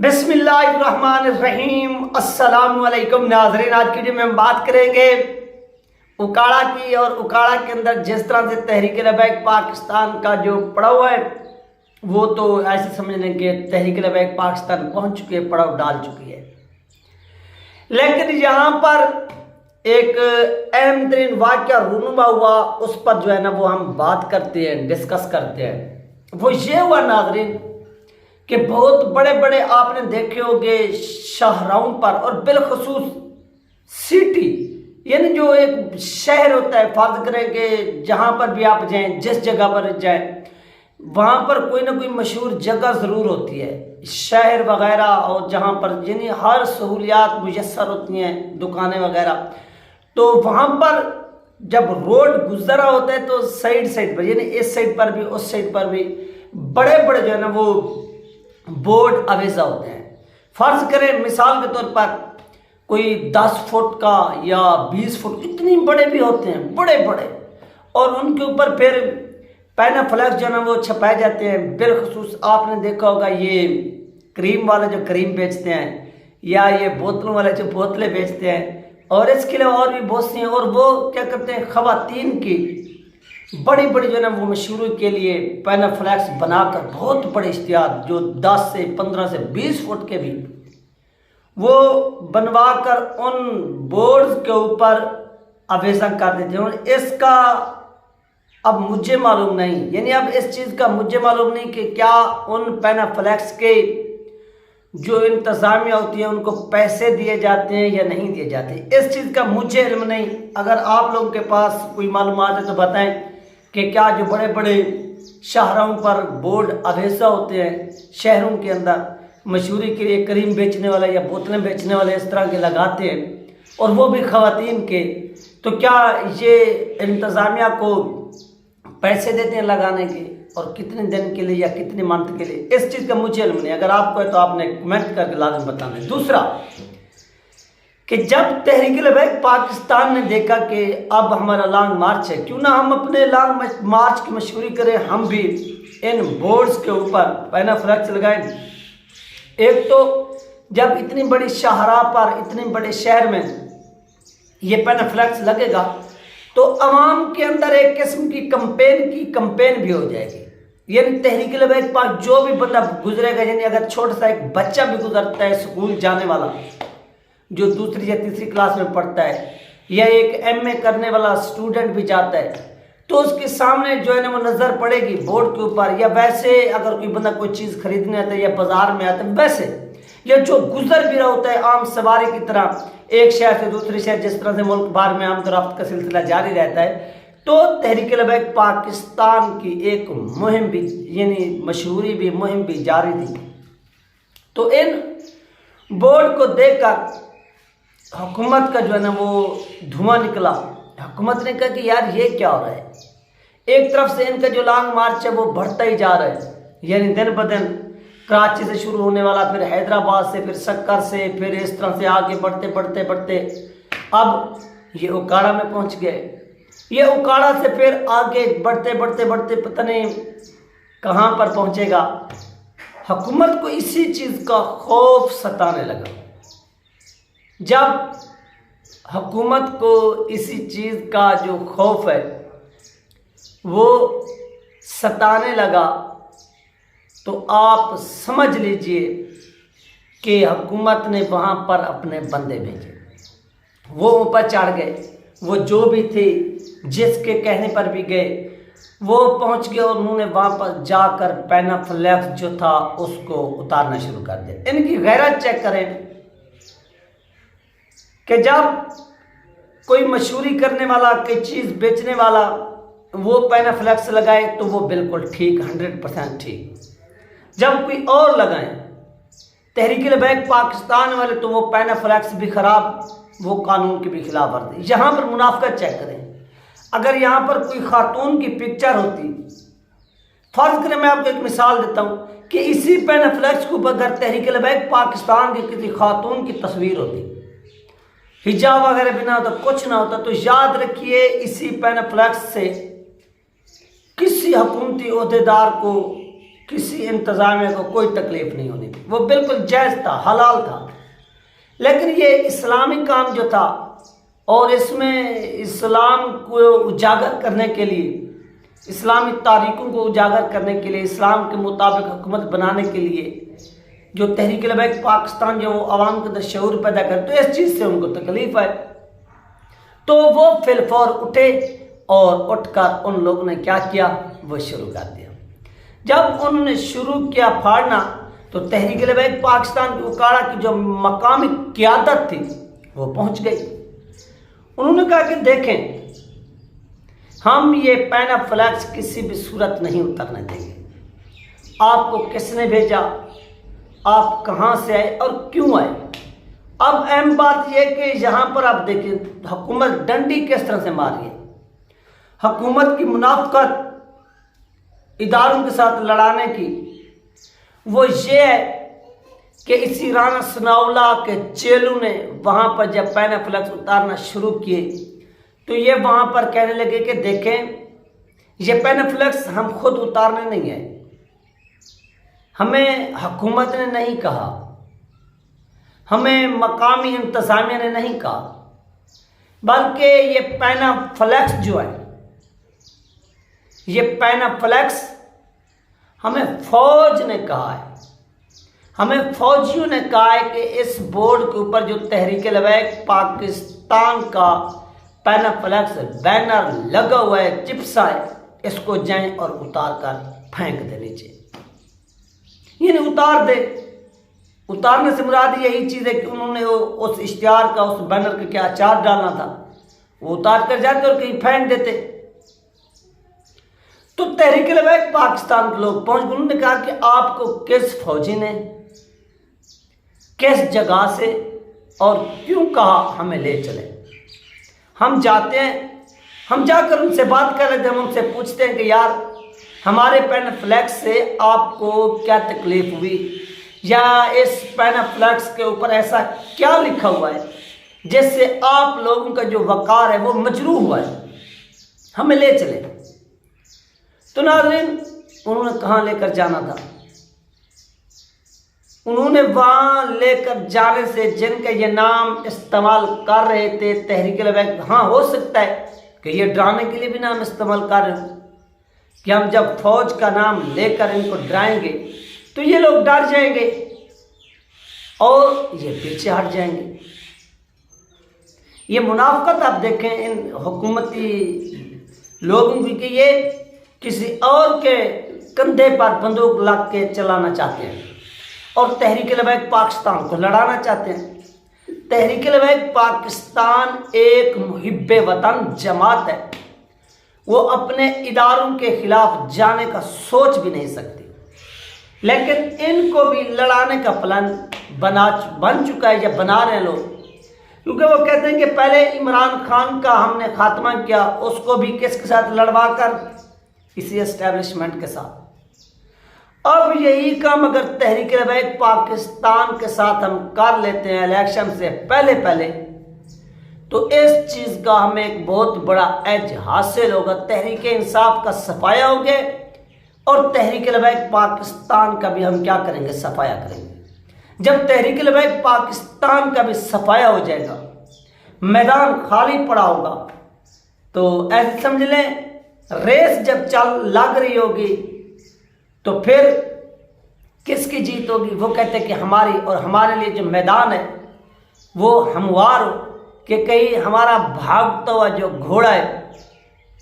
बिस्मिल्लाहिर्रहमानिर्रहीम। अस्सलाम वालेकुम नाज़रीन। आज की वीडियो में हम बात करेंगे उकाड़ा की, और उकाड़ा के अंदर जिस तरह से तहरीक लबैक पाकिस्तान का जो पड़ाव है वो तो ऐसे समझ लें कि तहरीक लबैक पाकिस्तान पहुंच चुकी है, पड़ाव डाल चुकी है। लेकिन यहाँ पर एक अहम तरीन वाक़या रूनुमा हुआ, उस पर जो है ना वो हम बात करते हैं, डिस्कस करते हैं। वो ये हुआ नाज़रीन कि बहुत बड़े बड़े आपने देखे होंगे शाहराहों पर, और बिलखसूस सिटी यानी जो एक शहर होता है, फर्ज करें कि जहाँ पर भी आप जाएं, जिस जगह पर जाएं, वहाँ पर कोई ना कोई मशहूर जगह ज़रूर होती है, शहर वगैरह, और जहाँ पर यानी हर सहूलियात मुयस्सर होती हैं, दुकानें वगैरह। तो वहाँ पर जब रोड गुजरा होता है तो साइड साइड पर यानी इस साइड पर भी उस साइड पर भी बड़े बड़े जो है ना वो बोर्ड अवेजा होते हैं। फर्ज करें मिसाल के तौर पर कोई 10 फुट का या 20 फुट, इतनी बड़े भी होते हैं, बड़े बड़े, और उनके ऊपर फिर पैनाफ्लेक्स जो है ना वो छपाए जाते हैं। बिलखसूस आपने देखा होगा ये क्रीम वाले जो क्रीम बेचते हैं, या ये बोतलों वाले जो बोतलें बेचते हैं, और इसके अलावा और भी बहुत सी हैं। और वो क्या करते हैं, खवातीन की बड़ी बड़ी जो है ना वो मशहूरी के लिए पैनाफ्लेक्स बनाकर बहुत बड़े इश्तिहार जो 10 से 15 से 20 फुट के भी वो बनवा कर उन बोर्ड्स के ऊपर अवेजा कर देते हैं। और इसका अब मुझे मालूम नहीं, यानी अब इस चीज़ का मुझे मालूम नहीं कि क्या उन पैनाफ्लेक्स के जो इंतज़ामिया होती है उनको पैसे दिए जाते हैं या नहीं दिए जाते, इस चीज़ का मुझे इल्म नहीं। अगर आप लोगों के पास कोई मालूमात है तो बताएं कि क्या जो बड़े बड़े शहरों पर बोर्ड अवेजा होते हैं शहरों के अंदर मशहूरी के लिए क्रीम बेचने वाले या बोतलें बेचने वाले इस तरह के लगाते हैं, और वो भी खवातीन के, तो क्या ये इंतज़ामिया को पैसे देते हैं लगाने के, और कितने दिन के लिए या कितने मंथ के लिए, इस चीज़ का मुझे इल्म नहीं। अगर आपको है तो आपने कमेंट करके लाजम बताना। दूसरा कि जब तहरीक लबैक पाकिस्तान ने देखा कि अब हमारा लॉन्ग मार्च है, क्यों ना हम अपने लॉन्ग मार्च की मशहूरी करें, हम भी इन बोर्ड्स के ऊपर पैनाफ्लेक्स लगाएं। एक तो जब इतनी बड़ी शाहराह पर, इतने बड़े शहर में ये पैनाफ्लेक्स लगेगा तो अवाम के अंदर एक किस्म की कंपेन भी हो जाएगी। यानी तहरीक लबैक पाक जो भी बंदा गुजरेगा, यानी अगर छोटा सा एक बच्चा भी गुजरता है स्कूल जाने वाला जो दूसरी या तीसरी क्लास में पढ़ता है, या एक MA करने वाला स्टूडेंट भी जाता है, तो उसके सामने जो है ना वो नज़र पड़ेगी बोर्ड के ऊपर। या वैसे अगर कोई बंदा कोई चीज़ खरीदने आता है या बाजार में आता है, वैसे या जो गुजर भी रहा होता है आम सवारी की तरह एक शहर से दूसरे शहर, जिस तरह से मुल्क भर में आमद रफ्त का सिलसिला जारी रहता है, तो तहरीक लबैक पाकिस्तान की एक मुहिम भी यानी मशहूरी भी मुहिम भी जारी थी। तो इन बोर्ड को देखकर हुकूमत का जो है ना वो धुआं निकला। हुकूमत ने कहा कि यार ये क्या हो रहा है। एक तरफ से इनका जो लॉन्ग मार्च है वो बढ़ता ही जा रहा है, यानी दिन ब दिन कराची से शुरू होने वाला, फिर हैदराबाद से, फिर सक्कर से, फिर इस तरह से आगे बढ़ते बढ़ते बढ़ते अब ये उकाड़ा में पहुंच गए। ये उकाड़ा से फिर आगे बढ़ते बढ़ते बढ़ते पता नहीं कहाँ पर पहुंचेगा। हुकूमत को इसी चीज़ का खौफ सताने लगा। जब हुकूमत को इसी चीज़ का जो खौफ है वो सताने लगा, तो आप समझ लीजिए कि हुकूमत ने वहाँ पर अपने बंदे भेजे। वो ऊपर चढ़ गए, वो जो भी थे जिसके कहने पर भी गए वो पहुँच गए, और उन्होंने वहाँ पर जाकर पैनाफ्लेक्स जो था उसको उतारना शुरू कर दिया। इनकी गैरत चेक करें कि जब कोई मशहूरी करने वाला, कोई चीज़ बेचने वाला वो पैनाफ्लेक्स लगाए तो वो बिल्कुल ठीक, 100% ठीक। जब कोई और लगाए तहरीक लबैक पाकिस्तान वाले, तो वो पैनाफ्लेक्स भी ख़राब, वो कानून के भी खिलाफ वर्जी। यहाँ पर मुनाफिकत चेक करें। अगर यहाँ पर कोई खातून की पिक्चर होती, फर्ज करें, मैं आपको एक मिसाल देता हूँ कि इसी पैनाफ्लेक्स के ऊपर अगर तहरीक लबैक पाकिस्तान की किसी खातून की तस्वीर होती, हिजाब वगैरह भी ना होता, कुछ ना होता, तो याद रखिए इसी पैनाफ्लेक्स से किसी हुकूमती ओहदेदार को, किसी इंतजामिया को कोई तकलीफ नहीं होनी थी। वो बिल्कुल जायज़ था, हलाल था। लेकिन ये इस्लामी काम जो था और इसमें इस्लाम को उजागर करने के लिए, इस्लामी तारीखों को उजागर करने के लिए, इस्लाम के मुताबिक हुकूमत बनाने के लिए जो तहरीक लबैक पाकिस्तान जो आवाम के अंदर शऊर पैदा कर, तो इस चीज़ से उनको तकलीफ है। तो वो फिलफौर उठे और उठकर उन लोगों ने क्या किया, वो शुरू कर दिया। जब उन्होंने शुरू किया फाड़ना, तो तहरीक लबैक पाकिस्तान की उकाड़ा की जो मकामी क़यादत थी वो पहुंच गई। उन्होंने कहा कि देखें, हम ये पैनाफ्लेक्स किसी भी सूरत नहीं उतरने देंगे। आपको किसने भेजा, आप कहाँ से आए और क्यों आए। अब अहम बात यह कि यहाँ पर आप देखिए हुकूमत डंडी किस तरह से मारी है। हुकूमत की मुनाफकत इदारों के साथ लड़ाने की वो ये है कि इसी राना सनाउल्लाह के चेलों ने वहाँ पर जब पैनाफ्लेक्स उतारना शुरू किए तो ये वहाँ पर कहने लगे कि देखें, ये पैनाफ्लेक्स हम खुद उतारने नहीं है, हमें हुकूमत ने नहीं कहा, हमें मकामी इंतज़ामिया ने नहीं कहा, बल्कि ये पैनाफ्लेक्स जो है, ये पैनाफ्लेक्स हमें फौज ने कहा है, हमें फौजियों ने कहा है कि इस बोर्ड के ऊपर जो तहरीक लबैक पाकिस्तान का पैनाफ्लेक्स बैनर लगा हुआ है, चिप्सा है, इसको जाएं और उतार कर फेंक दे नीचे, यानी उतार दे। उतारने से मुराद यही चीज़ है कि उन्होंने उस इश्तिहार का, उस बैनर का क्या आचार डालना था, वो उतार कर जाते और कहीं फेंक देते। तो तहरीक लबैक पाकिस्तान के लोग पहुंच गए। उन्होंने कहा कि आपको किस फौजी ने किस जगह से और क्यों कहा हमें ले चले। हम जाते हैं, हम जाकर उनसे बात कर लेते हैं, हम उनसे पूछते हैं कि यार हमारे पैनाफ्लेक्स से आपको क्या तकलीफ हुई, या इस पैनाफ्लेक्स के ऊपर ऐसा क्या लिखा हुआ है जिससे आप लोगों का जो वकार है वो मजरूह हुआ है, हमें ले चले। तो नाज़रीन, उन्होंने कहाँ लेकर जाना था, उन्होंने वहाँ लेकर जाने से जिनका ये नाम इस्तेमाल कर रहे थे तहरीक लबैक, हाँ हो सकता है कि ये डराने के लिए भी नाम इस्तेमाल कर रहे हो कि हम जब फौज का नाम लेकर इनको डराएंगे तो ये लोग डर जाएंगे और ये पीछे हट जाएंगे। ये मुनाफकत आप देखें इन हुकूमती लोगों की कि ये किसी और के कंधे पर बंदूक लग के चलाना चाहते हैं और तहरीक लबैक पाकिस्तान को लड़ाना चाहते हैं। तहरीक लबैक पाकिस्तान एक मुहिब्बे वतन जमात है, वो अपने इदारों के खिलाफ जाने का सोच भी नहीं सकती, लेकिन इनको भी लड़ाने का प्लान बन चुका है या बना रहे हैं लोग, क्योंकि वो कहते हैं कि पहले इमरान खान का हमने खात्मा किया, उसको भी किसके साथ लड़वा कर, इसी एस्टेब्लिशमेंट के साथ। अब यही काम अगर तहरीक लबैक पाकिस्तान के साथ हम कर लेते हैं इलेक्शन से पहले पहले, तो इस चीज़ का हमें एक बहुत बड़ा एज हासिल होगा। तहरीक इंसाफ का सफाया हो गया और तहरीक लबैक पाकिस्तान का भी हम क्या करेंगे, सफाया करेंगे। जब तहरीक लबैक पाकिस्तान का भी सफाया हो जाएगा, मैदान खाली पड़ा होगा, तो ऐसे समझ लें रेस जब चल लग रही होगी तो फिर किसकी जीत होगी। वो कहते हैं कि हमारी, और हमारे लिए जो मैदान है वो हमवार हो कि कहीं हमारा भागता हुआ जो घोड़ा है,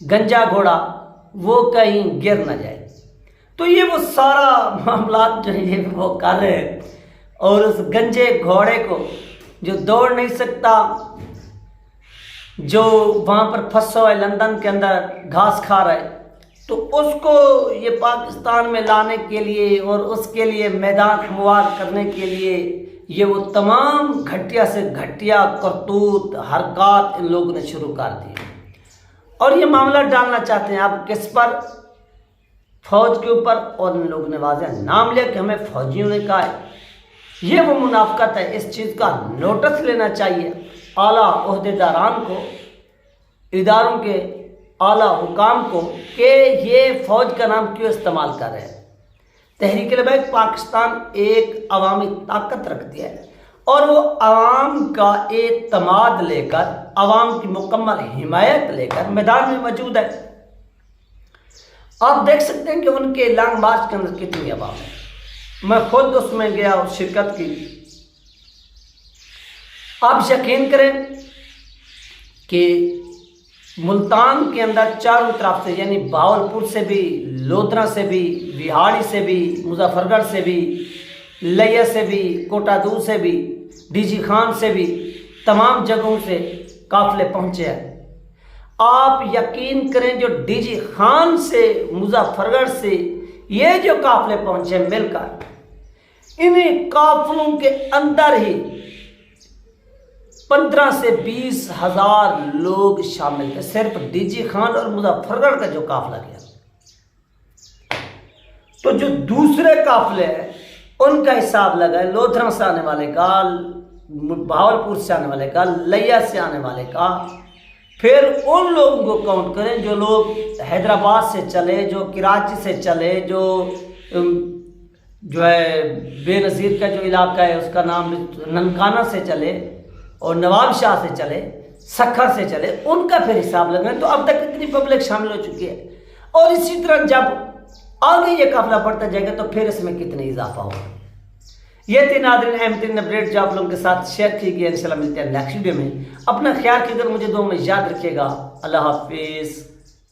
गंजा घोड़ा, वो कहीं गिर ना जाए। तो ये वो सारा मामला जो है वो कर रहे हैं और उस गंजे घोड़े को जो दौड़ नहीं सकता, जो वहाँ पर फंसा हुआ है लंदन के अंदर घास खा रहा है, तो उसको ये पाकिस्तान में लाने के लिए और उसके लिए मैदान हमवार करने के लिए ये वो तमाम घटिया से घटिया करतूत हरकत इन लोगों ने शुरू कर दी और ये मामला डालना चाहते हैं आप किस पर, फौज के ऊपर। और इन लोगों ने वाज़ेह नाम लिया कि हमें फौजियों ने कहा है। ये वो मुनाफकत है, इस चीज़ का नोटिस लेना चाहिए आला ओहदेदारान को, इदारों के आला हुकाम को, कि ये फ़ौज का नाम क्यों इस्तेमाल कर रहे हैं। तहरीक लबैक पाकिस्तान एक अवामी ताकत रखती है और वो आवाम का एतमाद लेकर, आवाम की मुकम्मल हिमायत लेकर मैदान में मौजूद है। आप देख सकते हैं कि उनके लॉन्ग मार्च के अंदर कितनी आवाम है। मैं खुद उसमें गया और शिरकत की। आप यकीन करें कि मुल्तान के अंदर चारों तरफ से, यानी बावलपुर से भी, लोधरा से भी, विहाड़ी से भी, मुजफ्फरगढ़ से भी, लिया से भी, कोटादू से भी, डीजी खान से भी, तमाम जगहों से काफिले पहुंचे हैं। आप यकीन करें जो डीजी खान से, मुजफ्फरगढ़ से ये जो काफिले पहुंचे मिलकर, इन्हीं काफिलों के अंदर ही 15 से 20 हजार लोग शामिल थे, सिर्फ डीजी खान और मुजफ्फरगढ़ का जो काफिला गया। तो जो दूसरे काफिले हैं उनका हिसाब लगाए, लोधरा से आने वाले का, भावलपुर से आने वाले का, लिया से आने वाले का, फिर उन लोगों को काउंट करें जो लोग हैदराबाद से चले, जो कराची से चले, जो है बेनज़ीर का जो इलाका है उसका नाम ननकाना से चले और नवाब शाह से चले, सखर से चले, उनका फिर हिसाब लगाएं तो अब तक कितनी पब्लिक शामिल हो चुकी है। और इसी तरह जब आगे ये काफिला बढ़ता जाएगा तो फिर इसमें कितने इजाफा होगा। ये थी नाज़रीन अहम तरीन अपडेट जो आप लोगों के साथ शेयर की गई। इंशाल्लाह मिलते हैं नेक्स्ट वीडियो में। अपना ख्याल कीजिएगा, मुझे दुआ में याद रखिएगा। अल्लाह हाफिज़।